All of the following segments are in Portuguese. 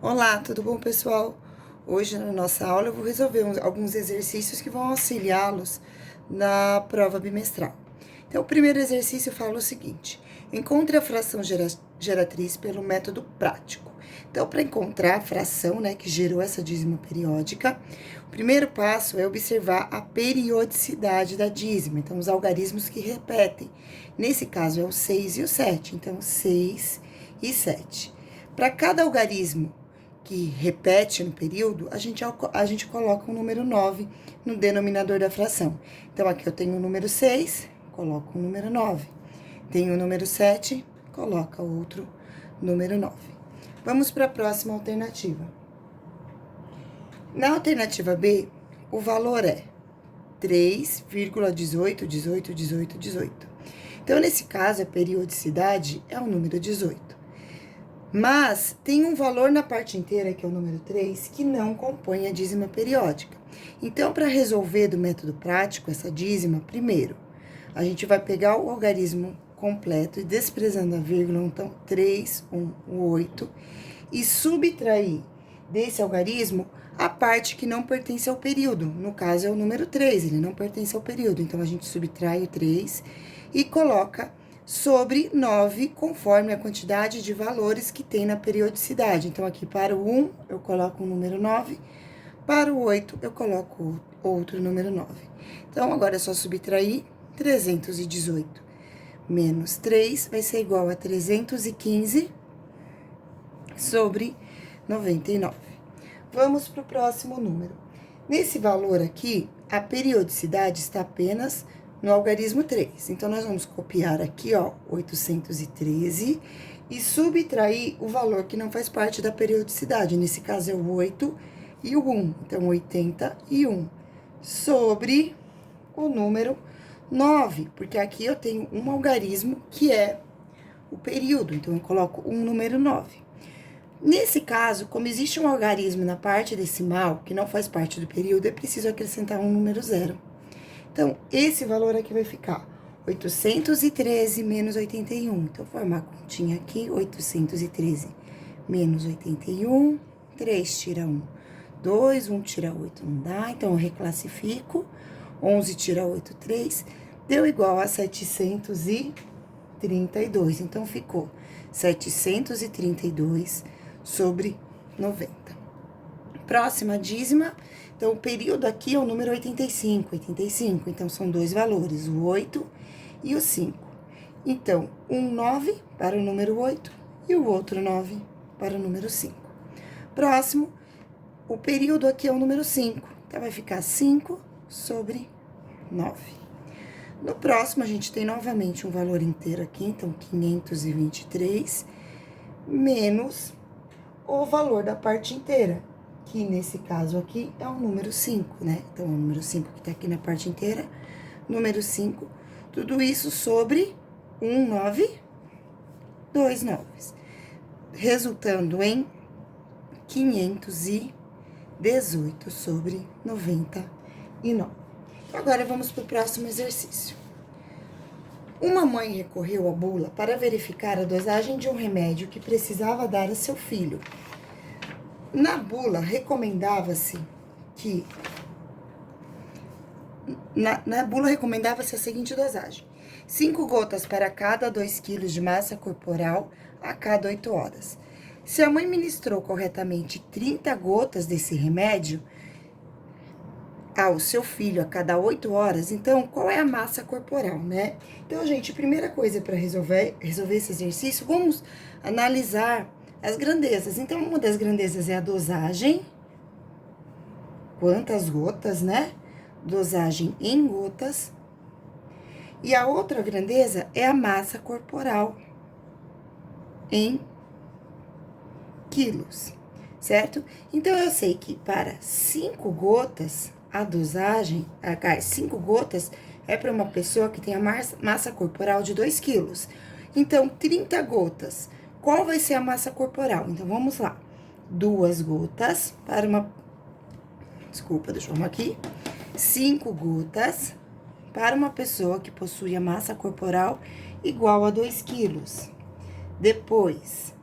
Olá, tudo bom, pessoal? Hoje na nossa aula eu vou resolver alguns exercícios que vão auxiliá-los na prova bimestral. Então, o primeiro exercício fala o seguinte: encontre a fração geratriz pelo método prático. Então, para encontrar a fração, que gerou essa dízima periódica, o primeiro passo é observar a periodicidade da dízima. Então, os algarismos que repetem. Nesse caso, é o 6 e o 7. Então, 6 e 7. Para cada algarismo que repete no período, a gente coloca o número 9 no denominador da fração. Então, aqui eu tenho o número 6, coloco o número 9. Tenho o número 7, coloca outro número 9. Vamos para a próxima alternativa. Na alternativa B, o valor é 3,18, 18, 18, 18. Então, nesse caso, a periodicidade é o número 18. Mas tem um valor na parte inteira, que é o número 3, que não compõe a dízima periódica. Então, para resolver do método prático essa dízima, primeiro, a gente vai pegar o algarismo completo e desprezando a vírgula, então 3, 1, 8, e subtrair desse algarismo a parte que não pertence ao período. No caso, é o número 3, ele não pertence ao período. Então, a gente subtrai o 3 e coloca sobre 9, conforme a quantidade de valores que tem na periodicidade. Então, aqui para o 1, eu coloco o número 9, para o 8, eu coloco outro número 9. Então, agora é só subtrair 318 menos 3 vai ser igual a 315 sobre 99. Vamos para o próximo número. Nesse valor aqui, a periodicidade está apenas no algarismo 3. Então, nós vamos copiar aqui, 813, e subtrair o valor que não faz parte da periodicidade. Nesse caso, é o 8 e o 1. Então, 81 sobre o número 9, porque aqui eu tenho um algarismo que é o período. Então, eu coloco um número 9. Nesse caso, como existe um algarismo na parte decimal, que não faz parte do período, é preciso acrescentar um número 0. Então, esse valor aqui vai ficar 813 menos 81. Então, formar a continha aqui, 813 menos 81, 3 tira 1, 2, 1 tira 8, não dá. Então, eu reclassifico, 11 tira 8, 3, deu igual a 732. Então, ficou 732 sobre 90. Próxima dízima, então o período aqui é o número 85, então são dois valores, o 8 e o 5. Então, um 9 para o número 8 e o outro 9 para o número 5. Próximo, o período aqui é o número 5, então vai ficar 5 sobre 9. No próximo, a gente tem novamente um valor inteiro aqui, então 523 menos o valor da parte inteira, que nesse caso aqui é o número 5, né? Então, o número 5 que tá aqui na parte inteira, número 5, tudo isso sobre 1, 9, 2 9, resultando em 518 sobre 99. Então, agora vamos para o próximo exercício. Uma mãe recorreu à bula para verificar a dosagem de um remédio que precisava dar a seu filho. Na bula, recomendava-se a seguinte dosagem: 5 gotas para cada 2 quilos de massa corporal a cada 8 horas. Se a mãe ministrou corretamente 30 gotas desse remédio ao seu filho a cada 8 horas, então, qual é a massa corporal, né? Então, gente, primeira coisa para resolver esse exercício, vamos analisar as grandezas. Então, uma das grandezas é a dosagem, quantas gotas, né? Dosagem em gotas. E a outra grandeza é a massa corporal em quilos, certo? Então, eu sei que para 5 gotas, a dosagem, 5 gotas é para uma pessoa que tem a massa corporal de 2 quilos. Então, 30 gotas, qual vai ser a massa corporal? Então, vamos lá. 2 gotas para uma... Desculpa, deixa eu arrumar aqui. 5 gotas para uma pessoa que possui a massa corporal igual a 2 quilos. Depois,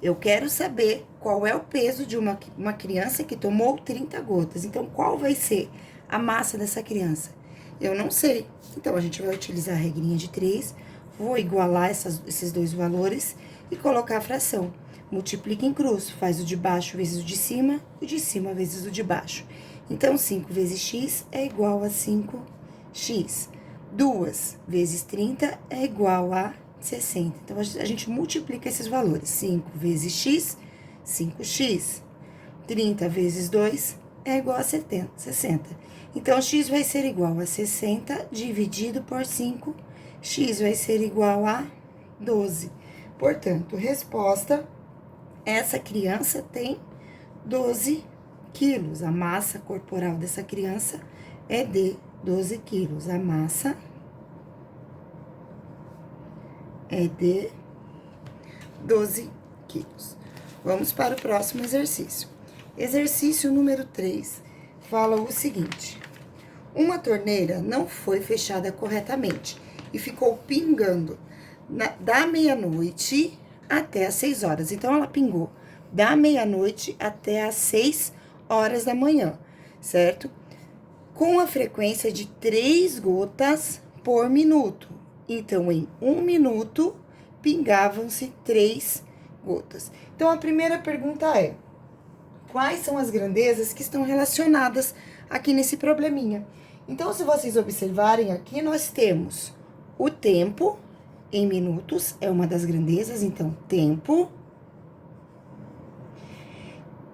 eu quero saber qual é o peso de uma criança que tomou 30 gotas. Então, qual vai ser a massa dessa criança? Eu não sei. Então, a gente vai utilizar a regrinha de 3, vou igualar esses dois valores e colocar a fração. Multiplica em cruz, faz o de baixo vezes o de cima vezes o de baixo. Então, 5 vezes x é igual a 5x. 2 vezes 30 é igual a 60. Então, a gente multiplica esses valores. 5 vezes x, 5x. 30 vezes 2 é igual a 60. Então, x vai ser igual a 60 dividido por 5. X vai ser igual a 12. Portanto, resposta, essa criança tem 12 quilos. A massa corporal dessa criança é de 12 quilos. A massa é de 12 quilos. Vamos para o próximo exercício. Exercício número 3 fala o seguinte: uma torneira não foi fechada corretamente e ficou pingando da meia-noite até as 6 horas. Então, ela pingou da meia-noite até as 6 horas da manhã, certo? Com a frequência de 3 gotas por minuto. Então, em 1 minuto, pingavam-se 3 gotas. Então, a primeira pergunta é: quais são as grandezas que estão relacionadas aqui nesse probleminha? Então, se vocês observarem aqui, nós temos o tempo em minutos, é uma das grandezas, então, tempo.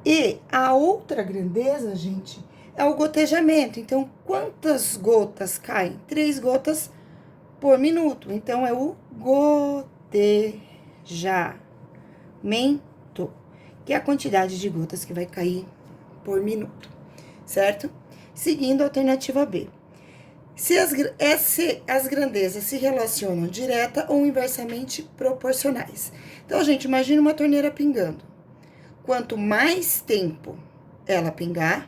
E a outra grandeza, gente, é o gotejamento. Então, quantas gotas caem? 3 gotas por minuto. Então, é o gotejamento, que é a quantidade de gotas que vai cair por minuto, certo? Seguindo a alternativa B. Se as grandezas se relacionam direta ou inversamente proporcionais. Então, gente, imagina uma torneira pingando. Quanto mais tempo ela pingar,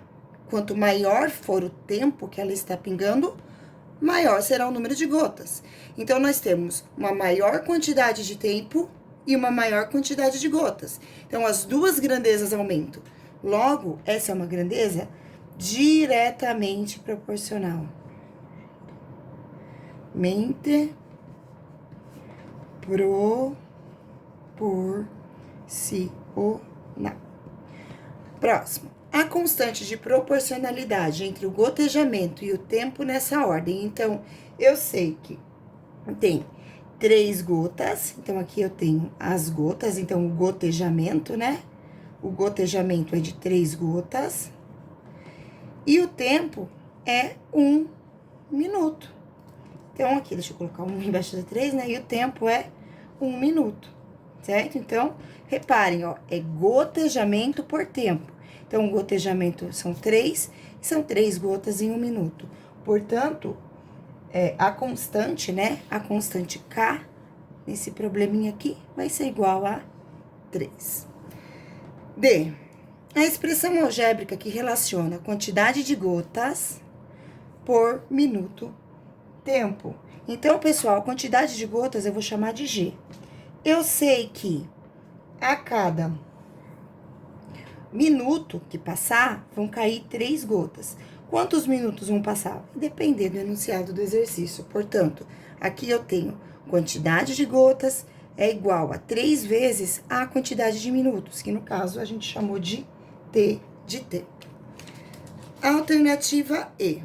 quanto maior for o tempo que ela está pingando, maior será o número de gotas. Então, nós temos uma maior quantidade de tempo e uma maior quantidade de gotas. Então, as duas grandezas aumentam. Logo, essa é uma grandeza diretamente proporcional. Mente proporcional. Próximo. A constante de proporcionalidade entre o gotejamento e o tempo nessa ordem. Então, eu sei que tem 3 gotas. Então, aqui eu tenho as gotas. Então, o gotejamento, né? O gotejamento é de 3 gotas. E o tempo é 1 minuto. Então, aqui, deixa eu colocar 1 embaixo da 3, né? E o tempo é 1 minuto, certo? Então, reparem, ó, é gotejamento por tempo. Então, o gotejamento são 3 gotas em 1 minuto. Portanto, a constante, né? A constante K, nesse probleminha aqui, vai ser igual a 3. D. A expressão algébrica que relaciona a quantidade de gotas por minuto tempo. Então, pessoal, a quantidade de gotas eu vou chamar de G. Eu sei que a cada minuto que passar, vão cair 3 gotas. Quantos minutos vão passar? Depender do enunciado do exercício. Portanto, aqui eu tenho quantidade de gotas é igual a 3 vezes a quantidade de minutos, que no caso a gente chamou de T de tempo. Alternativa E.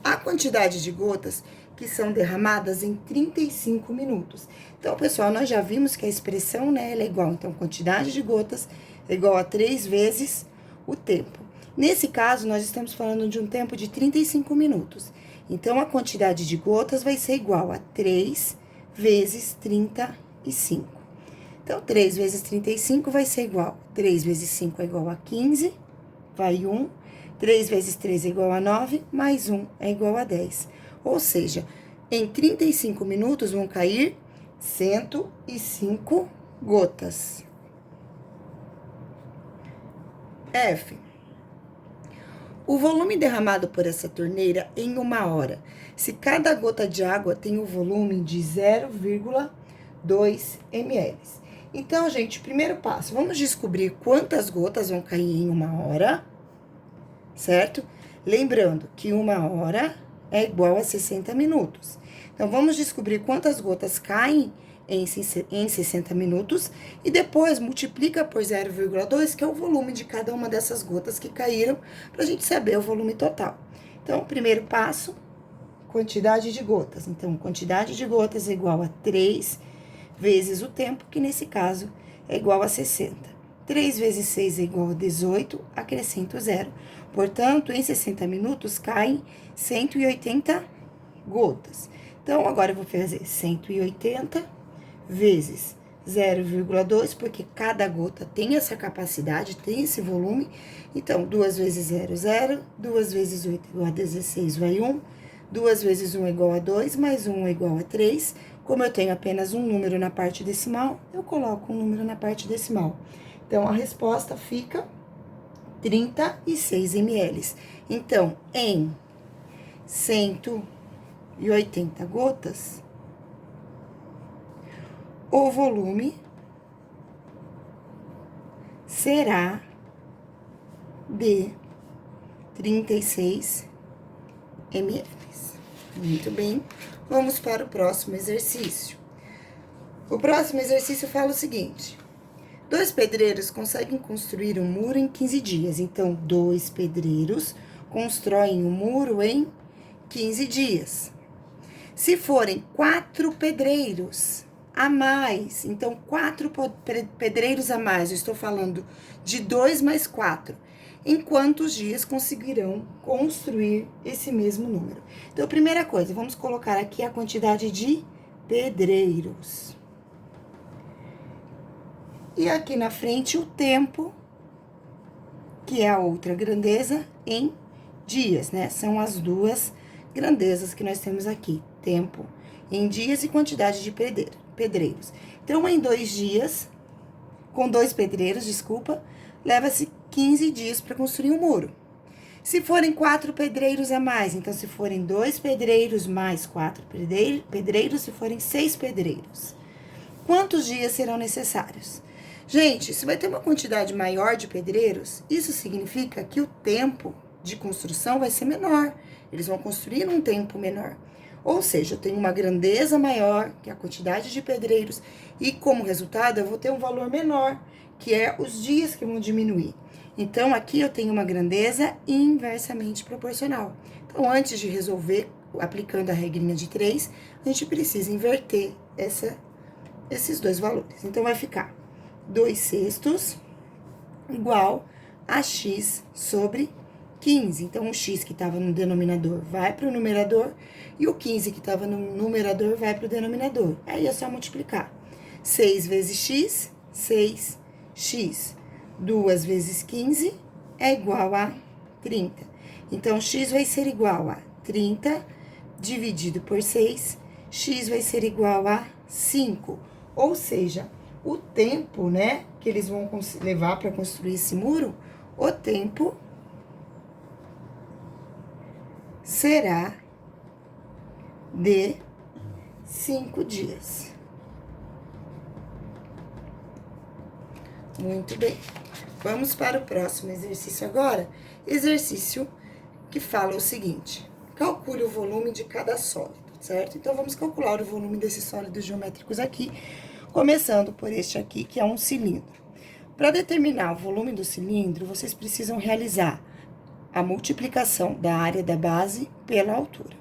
A quantidade de gotas que são derramadas em 35 minutos. Então, pessoal, nós já vimos que a expressão, né, ela é igual. Então, quantidade de gotas é igual a 3 vezes o tempo. Nesse caso, nós estamos falando de um tempo de 35 minutos. Então, a quantidade de gotas vai ser igual a 3 vezes 35. Então, 3 vezes 35 vai ser igual. 3 vezes 5 é igual a 15, vai 1. 3 vezes 3 é igual a 9, mais 1 é igual a 10. Ou seja, em 35 minutos vão cair 105 gotas. F. O volume derramado por essa torneira em 1 hora, se cada gota de água tem o volume de 0,2 ml. Então, gente, primeiro passo, vamos descobrir quantas gotas vão cair em 1 hora, certo? Lembrando que 1 hora é igual a 60 minutos. Então, vamos descobrir quantas gotas caem em 60 minutos e depois multiplica por 0,2, que é o volume de cada uma dessas gotas que caíram, para a gente saber o volume total. Então, primeiro passo, quantidade de gotas. Então, quantidade de gotas é igual a 3 vezes o tempo, que nesse caso é igual a 60. 3 vezes 6 é igual a 18, acrescento 0. Portanto, em 60 minutos caem 180 gotas. Então, agora eu vou fazer 180 vezes 0,2, porque cada gota tem essa capacidade, tem esse volume. Então, 2 vezes 0, 0. 2 vezes 8 é igual a 16, vai 1. 2 vezes 1 é igual a 2, mais 1 é igual a 3. Como eu tenho apenas um número na parte decimal, eu coloco um número na parte decimal. Então, a resposta fica 36 ml. Então, em 180 gotas, o volume será de 36 ml. Muito bem, vamos para o próximo exercício. O próximo exercício fala o seguinte: 2 pedreiros conseguem construir um muro em 15 dias. Então, 2 pedreiros constroem um muro em 15 dias. Se forem 4 pedreiros a mais, então 4 pedreiros a mais, eu estou falando de 2 mais 4, em quantos dias conseguirão construir esse mesmo número? Então, primeira coisa, vamos colocar aqui a quantidade de pedreiros. E aqui na frente o tempo, que é a outra grandeza, em dias, né? São as duas grandezas que nós temos aqui, tempo em dias e quantidade de pedreiros. Então, em 2 dias, com 2 pedreiros, desculpa, leva-se 15 dias para construir um muro. Se forem 4 pedreiros a mais, então se forem 2 pedreiros mais 4 pedreiros, se forem 6 pedreiros, quantos dias serão necessários? Gente, se vai ter uma quantidade maior de pedreiros, isso significa que o tempo de construção vai ser menor. Eles vão construir num tempo menor. Ou seja, eu tenho uma grandeza maior, que é a quantidade de pedreiros, e como resultado eu vou ter um valor menor, que é os dias que vão diminuir. Então, aqui eu tenho uma grandeza inversamente proporcional. Então, antes de resolver, aplicando a regrinha de 3, a gente precisa inverter esses dois valores. Então, vai ficar 2/6 igual a x sobre 15. Então, o x que estava no denominador vai para o numerador e o 15 que estava no numerador vai para o denominador. Aí é só multiplicar. 6 vezes x, 6x. 2 vezes 15 é igual a 30. Então, x vai ser igual a 30 dividido por 6. X vai ser igual a 5. Ou seja, o tempo, né, que eles vão levar para construir esse muro, o tempo será de 5 dias. Muito bem. Vamos para o próximo exercício agora. Exercício que fala o seguinte: calcule o volume de cada sólido, certo? Então, vamos calcular o volume desses sólidos geométricos aqui, começando por este aqui, que é um cilindro. Para determinar o volume do cilindro, vocês precisam realizar a multiplicação da área da base pela altura.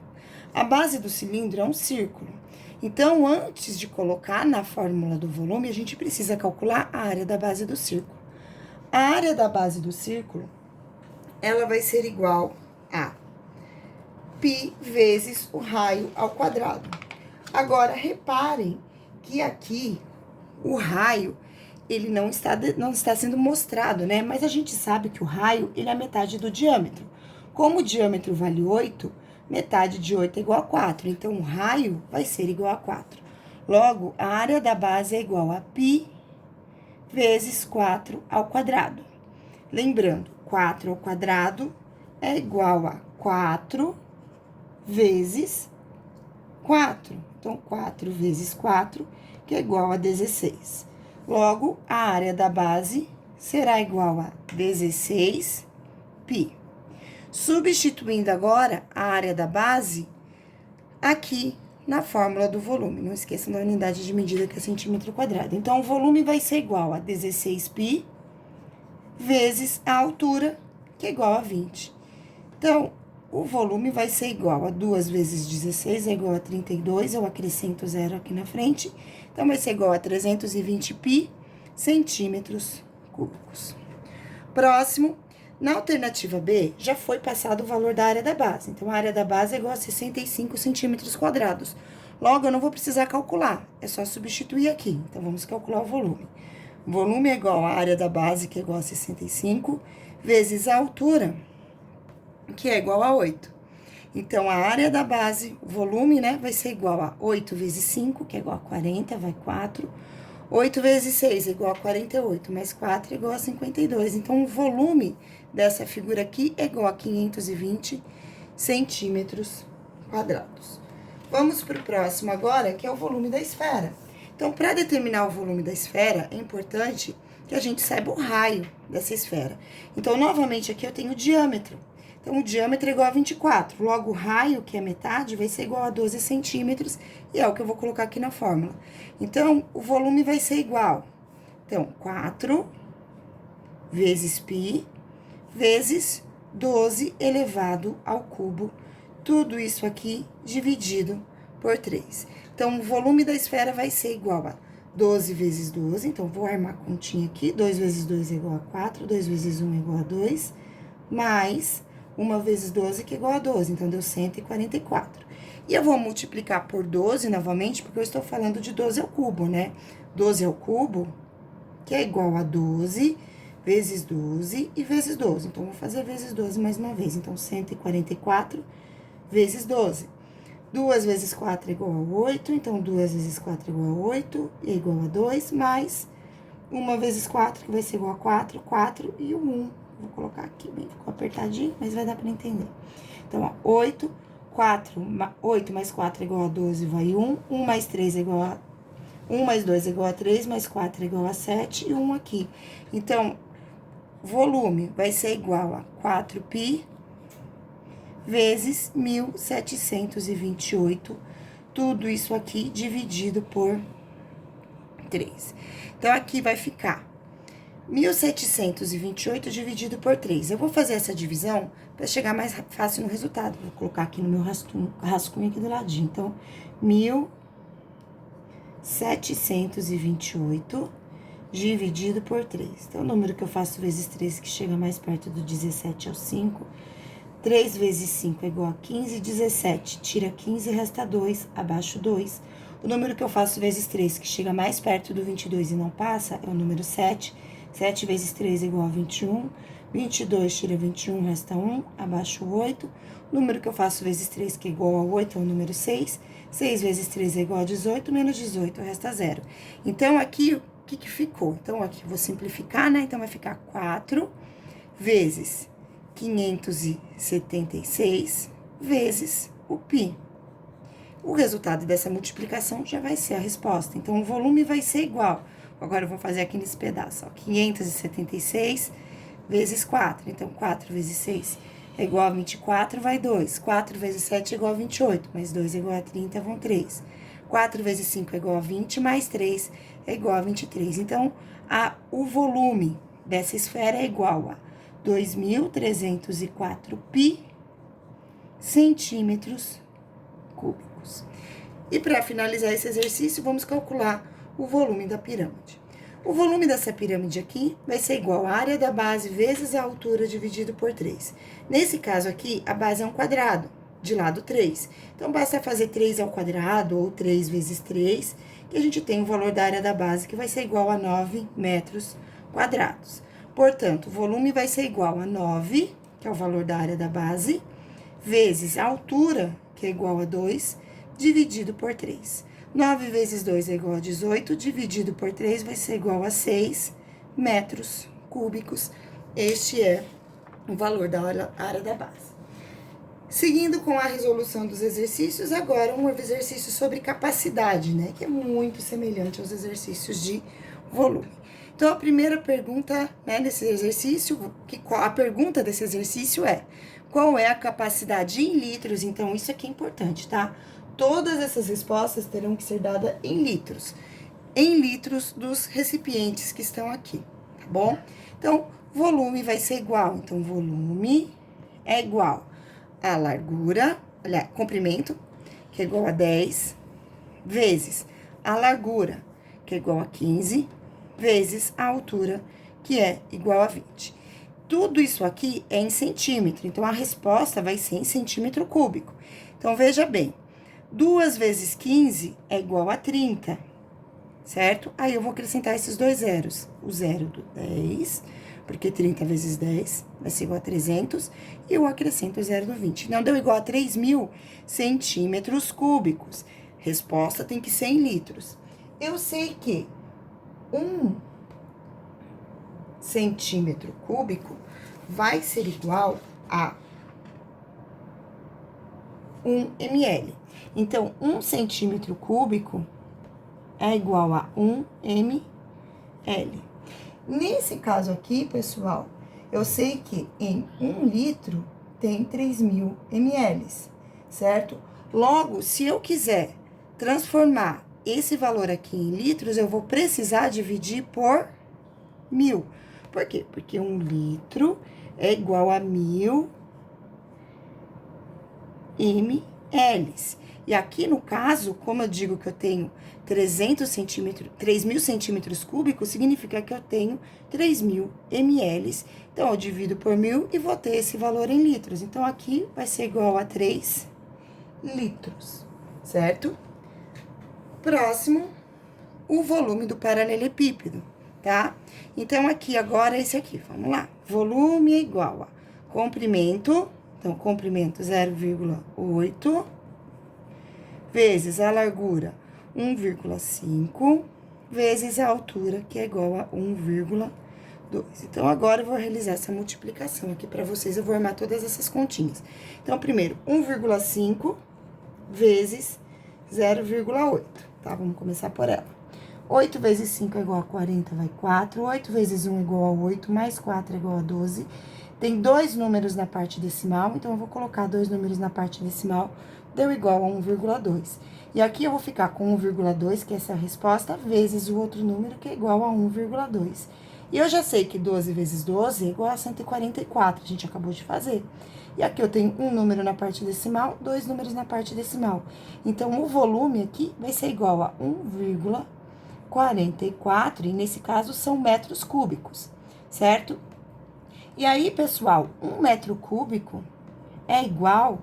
A base do cilindro é um círculo. Então, antes de colocar na fórmula do volume, a gente precisa calcular a área da base do círculo. A área da base do círculo, ela vai ser igual a π vezes o raio ao quadrado. Agora, reparem que aqui o raio, ele não está sendo mostrado, né? Mas a gente sabe que o raio, ele é a metade do diâmetro. Como o diâmetro vale 8, metade de 8 é igual a 4. Então, o raio vai ser igual a 4. Logo, a área da base é igual a π vezes 4 ao quadrado. Lembrando, 4 ao quadrado é igual a 4 vezes 4. Então, 4 vezes 4, que é igual a 16. Logo, a área da base será igual a 16π. Substituindo agora a área da base aqui na fórmula do volume. Não esqueçam da unidade de medida, que é centímetro quadrado. Então, o volume vai ser igual a 16π vezes a altura, que é igual a 20. Então, o volume vai ser igual a 2 vezes 16, é igual a 32, eu acrescento zero aqui na frente. Então, vai ser igual a 320π centímetros cúbicos. Próximo, na alternativa B, já foi passado o valor da área da base. Então, a área da base é igual a 65 centímetros quadrados. Logo, eu não vou precisar calcular, é só substituir aqui. Então, vamos calcular o volume. O volume é igual à área da base, que é igual a 65, vezes a altura, que é igual a 8. Então, a área da base, o volume, né, vai ser igual a 8 vezes 5, que é igual a 40, vai 4. 8 vezes 6 é igual a 48, mais 4 é igual a 52. Então, o volume dessa figura aqui é igual a 520 centímetros quadrados. Vamos para o próximo agora, que é o volume da esfera. Então, para determinar o volume da esfera, é importante que a gente saiba o raio dessa esfera. Então, novamente, aqui eu tenho o diâmetro. Então, o diâmetro é igual a 24. Logo, o raio, que é metade, vai ser igual a 12 centímetros, e é o que eu vou colocar aqui na fórmula. Então, o volume vai ser igual. Então, 4 vezes π vezes 12 elevado ao cubo. Tudo isso aqui dividido por 3. Então, o volume da esfera vai ser igual a 12 vezes 12. Então, vou armar a continha aqui. 2 vezes 2 é igual a 4. 2 vezes 1 é igual a 2. Mais 1 vezes 12, que é igual a 12. Então, deu 144. E eu vou multiplicar por 12 novamente, porque eu estou falando de 12 ao cubo, né? 12 ao cubo, que é igual a 12 vezes 12 e vezes 12. Então, vou fazer vezes 12 mais uma vez. Então, 144 vezes 12. 2 vezes 4 é igual a 8. Então, 2 vezes 4 é igual a 8, e é igual a 2, mais 1 vezes 4, que vai ser igual a 4, 4 e o 1. Vou colocar aqui, bem, ficou apertadinho, mas vai dar para entender. Então, ó, 8 mais 4 é igual a 12, vai 1. 1 mais 3 é igual a... 1 mais 2 é igual a 3, mais 4 é igual a 7 e 1 aqui. Então, volume vai ser igual a 4π vezes 1.728. Tudo isso aqui dividido por 3. Então, aqui vai ficar 1.728 dividido por 3. Eu vou fazer essa divisão para chegar mais fácil no resultado. Vou colocar aqui no meu rascunho aqui do ladinho. Então, 1.728 dividido por 3. Então, o número que eu faço vezes 3, que chega mais perto do 17, é o 5. 3 vezes 5 é igual a 15, 17. Tira 15, resta 2, abaixo 2. O número que eu faço vezes 3, que chega mais perto do 22 e não passa, é o número 7. 7 vezes 3 é igual a 21. 22 tira 21, resta 1, abaixo 8. O número que eu faço vezes 3, que é igual a 8, é o número 6. 6 vezes 3 é igual a 18, menos 18, resta 0. Então, aqui, o que ficou? Então, aqui, eu vou simplificar, né? Então, vai ficar 4 vezes 576 vezes o π. O resultado dessa multiplicação já vai ser a resposta. Então, o volume vai ser igual. Agora, eu vou fazer aqui nesse pedaço, ó. 576 vezes 4. Então, 4 vezes 6 é igual a 24, vai 2. 4 vezes 7 é igual a 28, mais 2 é igual a 30, vão 3. 4 vezes 5 é igual a 20, mais 3 é igual a 23. Então, o volume dessa esfera é igual a 2.304π centímetros cúbicos. E para finalizar esse exercício, vamos calcular o volume da pirâmide. O volume dessa pirâmide aqui vai ser igual à área da base vezes a altura dividido por 3. Nesse caso aqui, a base é um quadrado, de lado 3. Então, basta fazer 3 ao quadrado, ou 3 vezes 3, que a gente tem o valor da área da base, que vai ser igual a 9 metros quadrados. Portanto, o volume vai ser igual a 9, que é o valor da área da base, vezes a altura, que é igual a 2, dividido por 3. 9 vezes 2 é igual a 18, dividido por 3 vai ser igual a 6 metros cúbicos. Este é o valor da área da base. Seguindo com a resolução dos exercícios, agora um exercício sobre capacidade, né? Que é muito semelhante aos exercícios de volume. Então, a primeira pergunta, né, desse exercício, a pergunta desse exercício é: qual é a capacidade em litros? Então, isso aqui é importante, tá? Todas essas respostas terão que ser dadas em litros. Em litros dos recipientes que estão aqui, tá bom? Então, volume vai ser igual. Então, volume é igual a largura, aliás, comprimento, que é igual a 10, vezes a largura, que é igual a 15, vezes a altura, que é igual a 20. Tudo isso aqui é em centímetro, então a resposta vai ser em centímetro cúbico. Então, veja bem, 2 vezes 15 é igual a 30, certo? Aí, eu vou acrescentar esses dois zeros. O zero do 10, porque 30 vezes 10 vai ser igual a 300, e eu acrescento o zero do 20. Não deu igual a 3.000 centímetros cúbicos. Resposta tem que ser em litros. Eu sei que 1 centímetro cúbico vai ser igual a 1 ml. Então, 1 centímetro cúbico é igual a 1 ml. Nesse caso aqui, pessoal, eu sei que em 1 litro tem 3.000 ml, certo? Logo, se eu quiser transformar esse valor aqui em litros, eu vou precisar dividir por 1.000. Por quê? Porque 1 litro é igual a 1.000 ml. E aqui, no caso, como eu digo que eu tenho 3.000 centímetros cúbicos, significa que eu tenho 3.000 ml. Então, eu divido por 1.000 e vou ter esse valor em litros. Então, aqui vai ser igual a 3 litros, certo? Próximo, o volume do paralelepípedo, tá? Então, aqui agora, esse aqui, vamos lá. Volume é igual a comprimento, então, comprimento 0,8, vezes a largura 1,5, vezes a altura, que é igual a 1,2. Então, agora eu vou realizar essa multiplicação aqui para vocês, eu vou armar todas essas continhas. Então, primeiro, 1,5 vezes 0,8, tá? Vamos começar por ela. 8 vezes 5 é igual a 40, vai 4. 8 vezes 1 é igual a 8, mais 4 é igual a 12. Tem 2 números na parte decimal, então eu vou colocar 2 números na parte decimal, deu igual a 1,2. E aqui eu vou ficar com 1,2, que essa é a resposta, vezes o outro número, que é igual a 1,2. E eu já sei que 12 vezes 12 é igual a 144, a gente acabou de fazer. E aqui eu tenho um número na parte decimal, 2 números na parte decimal. Então, o volume aqui vai ser igual a 1,44, e nesse caso são metros cúbicos, certo? E aí, pessoal, 1 metro cúbico é igual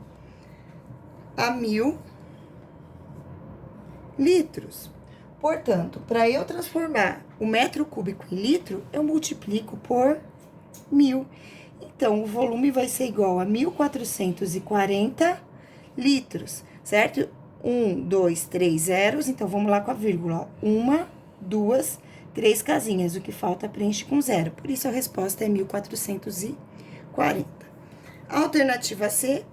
a 1.000 litros. Portanto, para eu transformar o metro cúbico em litro, eu multiplico por 1.000. Então, o volume vai ser igual a 1.440 litros, certo? 1, 2, 3 zeros, então, vamos lá com a vírgula. 1, 2, 3 casinhas, o que falta preenche com zero. Por isso, a resposta é 1.440. Alternativa C,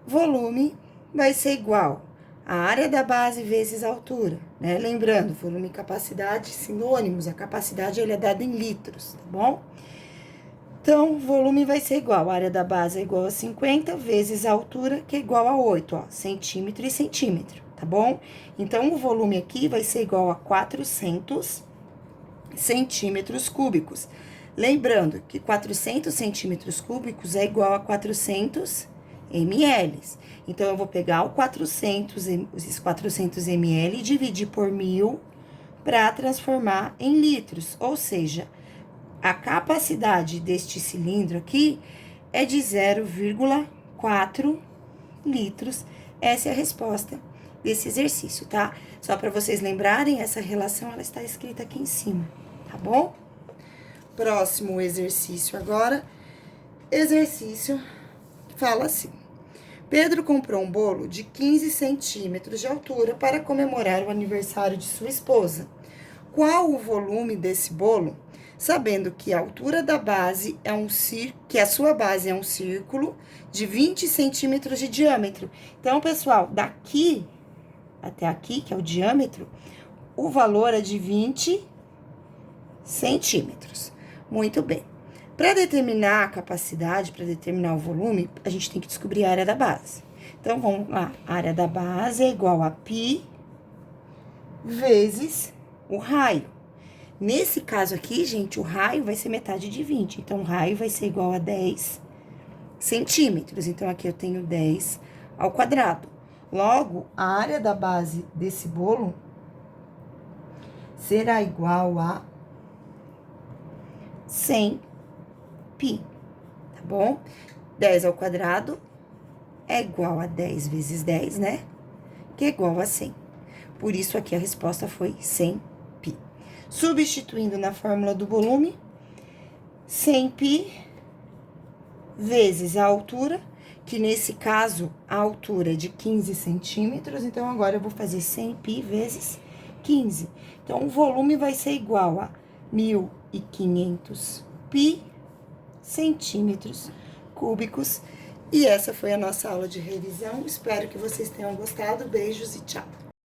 volume vai ser igual a área da base vezes a altura, né? Lembrando, volume e capacidade, sinônimos, a capacidade ele é dada em litros, tá bom? Então, volume vai ser igual, a área da base é igual a 50 vezes a altura, que é igual a 8, ó, centímetro e centímetro, tá bom? Então, o volume aqui vai ser igual a 400 centímetros cúbicos. Lembrando que 400 centímetros cúbicos é igual a 400 ml. Então, eu vou pegar o 400, esses 400 ml e dividir por 1.000 para transformar em litros. Ou seja, a capacidade deste cilindro aqui é de 0,4 litros. Essa é a resposta desse exercício, tá? Só para vocês lembrarem, essa relação, ela está escrita aqui em cima, tá bom? Próximo exercício agora. Exercício fala assim: Pedro comprou um bolo de 15 centímetros de altura para comemorar o aniversário de sua esposa. Qual o volume desse bolo? Sabendo que a altura da base é que a sua base é um círculo de 20 centímetros de diâmetro. Então, pessoal, daqui até aqui, que é o diâmetro, o valor é de 20 centímetros. Muito bem. Para determinar a capacidade, para determinar o volume, a gente tem que descobrir a área da base. Então, vamos lá. A área da base é igual a π vezes o raio. Nesse caso aqui, gente, o raio vai ser metade de 20. Então, o raio vai ser igual a 10 centímetros. Então, aqui eu tenho 10 ao quadrado. Logo, a área da base desse bolo será igual a 100 π, tá bom? 10 ao quadrado é igual a 10 vezes 10, né? Que é igual a 100. Por isso, aqui a resposta foi 100 π. Substituindo na fórmula do volume, 100 π vezes a altura, que nesse caso, a altura é de 15 centímetros. Então, agora eu vou fazer 100 π vezes 15. Então, o volume vai ser igual a 1.500 π centímetros cúbicos. E essa foi a nossa aula de revisão. Espero que vocês tenham gostado. Beijos e tchau!